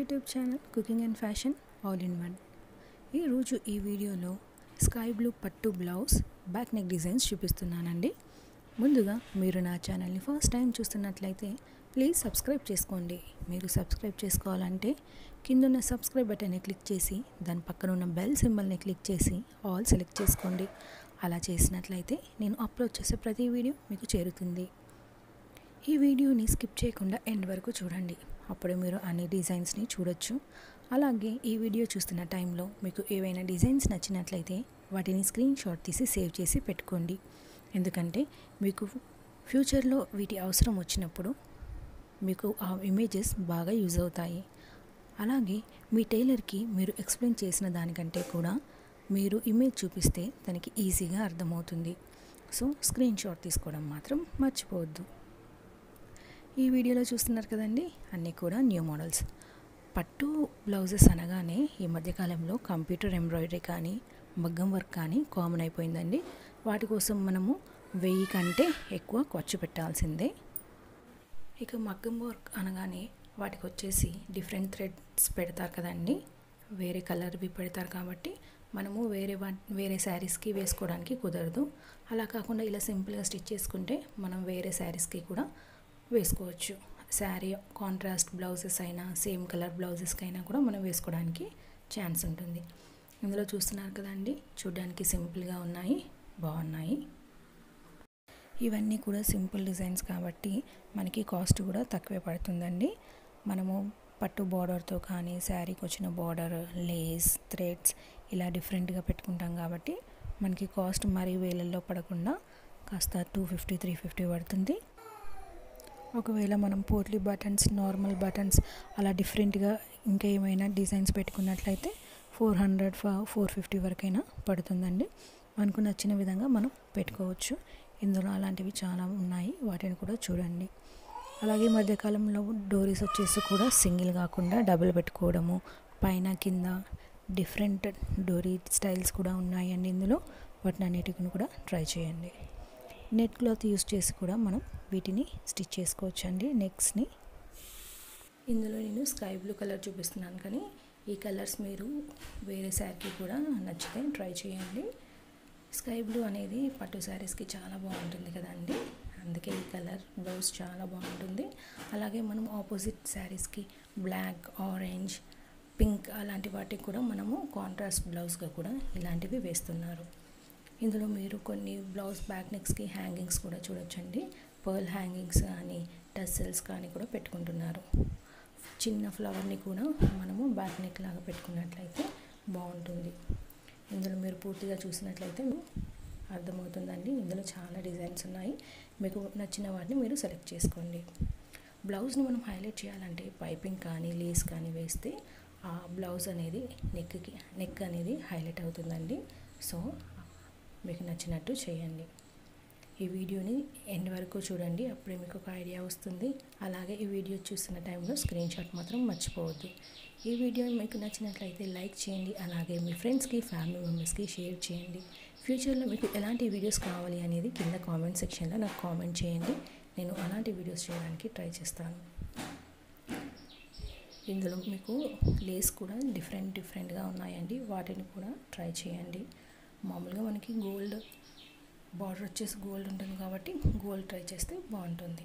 YouTube channel cooking and fashion all in one. ఈరోజు ఈ వీడియోలో స్కై బ్లూ పట్టు బ్లౌజ్ బ్యాక్ నెక్ డిజైన్స్ చూపిస్తున్నానండి. ముందుగా మీరు నా ఛానల్ని ఫస్ట్ టైం చూస్తున్నట్లయితే ప్లీజ్ సబ్స్క్రైబ్ చేసుకోండి. మీరు సబ్స్క్రైబ్ చేసుకోవాలంటే కిందున్న సబ్స్క్రైబ్ బటన్ని క్లిక్ చేసి దాని పక్కన ఉన్న బెల్ సింబల్ని క్లిక్ చేసి ఆల్ సెలెక్ట్ చేసుకోండి. అలా చేసినట్లయితే నేను అప్లోడ్ చేసే ప్రతి వీడియో మీకు చేరుతుంది. ఈ వీడియోని స్కిప్ చేయకుండా ఎండ్ వరకు చూడండి, అప్పుడే మీరు అన్ని డిజైన్స్ని చూడొచ్చు. అలాగే ఈ వీడియో చూస్తున్న టైంలో మీకు ఏవైనా డిజైన్స్ నచ్చినట్లయితే వాటిని స్క్రీన్ షాట్ తీసి సేవ్ చేసి పెట్టుకోండి. ఎందుకంటే మీకు ఫ్యూచర్లో వీటి అవసరం వచ్చినప్పుడు మీకు ఆ ఇమేజెస్ బాగా యూజ్ అవుతాయి. అలాగే మీ టైలర్కి మీరు ఎక్స్ప్లెయిన్ చేసిన దానికంటే కూడా మీరు ఇమేజ్ చూపిస్తే తనకి ఈజీగా అర్థమవుతుంది. సో స్క్రీన్ షాట్ తీసుకోవడం మాత్రం మర్చిపోవద్దు. ఈ వీడియోలో చూస్తున్నారు కదండి, అన్నీ కూడా న్యూ మోడల్స్. పట్టు బ్లౌజెస్ అనగానే ఈ మధ్యకాలంలో కంప్యూటర్ ఎంబ్రాయిడరీ కానీ మగ్గం వర్క్ కానీ కామన్ అయిపోయిందండి. వాటి కోసం మనము 1000 కంటే ఎక్కువ ఖర్చు పెట్టాల్సిందే. ఇక మగ్గం వర్క్ అనగానే వాటికి వచ్చేసి డిఫరెంట్ థ్రెడ్స్ పెడతారు కదండి, వేరే కలర్వి పెడతారు కాబట్టి మనము వేరే శారీస్కి వేసుకోవడానికి కుదరదు. అలా కాకుండా ఇలా సింపుల్గా స్టిచ్ చేసుకుంటే మనం వేరే శారీస్కి కూడా వేసుకోవచ్చు. శారీ కాంట్రాస్ట్ బ్లౌజెస్ అయినా సేమ్ కలర్ బ్లౌజెస్కి అయినా కూడా మనం వేసుకోవడానికి ఛాన్స్ ఉంటుంది. ఇందులో చూస్తున్నారు కదండి, చూడడానికి సింపుల్గా ఉన్నాయి, బాగున్నాయి. ఇవన్నీ కూడా సింపుల్ డిజైన్స్ కాబట్టి మనకి కాస్ట్ కూడా తక్కువే పడుతుందండి. మనము పట్టు బార్డర్తో కానీ శారీకి వచ్చిన బార్డర్, లేస్, థ్రెడ్స్ ఇలా డిఫరెంట్గా పెట్టుకుంటాం కాబట్టి మనకి కాస్ట్ మరీ వేలల్లో పడకుండా కాస్త 250-350 పడుతుంది. ఒకవేళ మనం పోట్లీ బటన్స్, నార్మల్ బటన్స్ అలా డిఫరెంట్గా ఇంకా ఏమైనా డిజైన్స్ పెట్టుకున్నట్లయితే 400-450 వరకైనా పడుతుందండి. మనకు నచ్చిన విధంగా మనం పెట్టుకోవచ్చు. ఇందులో అలాంటివి చాలా ఉన్నాయి, వాటిని కూడా చూడండి. అలాగే మధ్యకాలంలో డోరీస్ వచ్చేసి కూడా సింగిల్ కాకుండా డబుల్ పెట్టుకోవడము, పైన కింద డిఫరెంట్ డోరీ స్టైల్స్ కూడా ఉన్నాయండి ఇందులో. వాటిని అన్నిటిని కూడా ట్రై చేయండి. నెట్ క్లాత్ యూస్ చేసి కూడా మనం వీటిని స్టిచ్ చేసుకోవచ్చు అండి నెక్స్ని. ఇందులో నేను స్కై బ్లూ కలర్ చూపిస్తున్నాను, కానీ ఈ కలర్స్ మీరు వేరే శారీకి కూడా నచ్చితే ట్రై చేయండి. స్కై బ్లూ అనేది పట్టు శారీస్కి చాలా బాగుంటుంది కదండి, అందుకే ఈ కలర్ బ్లౌజ్ చాలా బాగుంటుంది. అలాగే మనం ఆపోజిట్ శారీస్కి బ్లాక్, ఆరెంజ్, పింక్ అలాంటి వాటికి కూడా మనము కాంట్రాస్ట్ బ్లౌజ్గా కూడా ఇలాంటివి వేస్తున్నారు. ఇందులో మీరు కొన్ని బ్లౌజ్ బ్యాక్ నెక్స్కి హ్యాంగింగ్స్ కూడా చూడొచ్చండి. పర్ల్ హ్యాంగింగ్స్ కానీ టస్సెల్స్ కానీ కూడా పెట్టుకుంటున్నారు. చిన్న ఫ్లవర్ని కూడా మనము బ్యాక్ నెక్ లాగా పెట్టుకున్నట్లయితే బాగుంటుంది. ఇందులో మీరు పూర్తిగా చూసినట్లయితే అర్థమవుతుందండి. ఇందులో చాలా డిజైన్స్ ఉన్నాయి, మీకు నచ్చిన వాటిని మీరు సెలెక్ట్ చేసుకోండి. బ్లౌజ్ని మనం హైలైట్ చేయాలంటే పైపింగ్ కానీ లేస్ కానీ వేస్తే ఆ బ్లౌజ్ అనేది నెక్ అనేది హైలైట్ అవుతుందండి. సో మీకు నచ్చినట్టు చేయండి. ఈ వీడియోని ఎండ్ వరకు చూడండి, అప్పుడే మీకు ఒక ఐడియా వస్తుంది. అలాగే ఈ వీడియో చూస్తున్న టైంలో స్క్రీన్ షాట్ మాత్రం మర్చిపోవద్దు. ఈ వీడియో మీకు నచ్చినట్లయితే లైక్ చేయండి, అలాగే మీ ఫ్రెండ్స్కి, ఫ్యామిలీ మెంబర్స్కి షేర్ చేయండి. ఫ్యూచర్లో మీకు ఎలాంటి వీడియోస్ కావాలి అనేది కింద కామెంట్ సెక్షన్లో నాకు కామెంట్ చేయండి. నేను అలాంటి వీడియోస్ చేయడానికి ట్రై చేస్తాను. ఇందులో మీకు లేస్ కూడా డిఫరెంట్గా ఉన్నాయండి, వాటిని కూడా ట్రై చేయండి. మామూలుగా మనకి గోల్డ్ బార్డర్ వచ్చేసి గోల్డ్ ఉంటుంది కాబట్టి గోల్డ్ ట్రై చేస్తే బాగుంటుంది.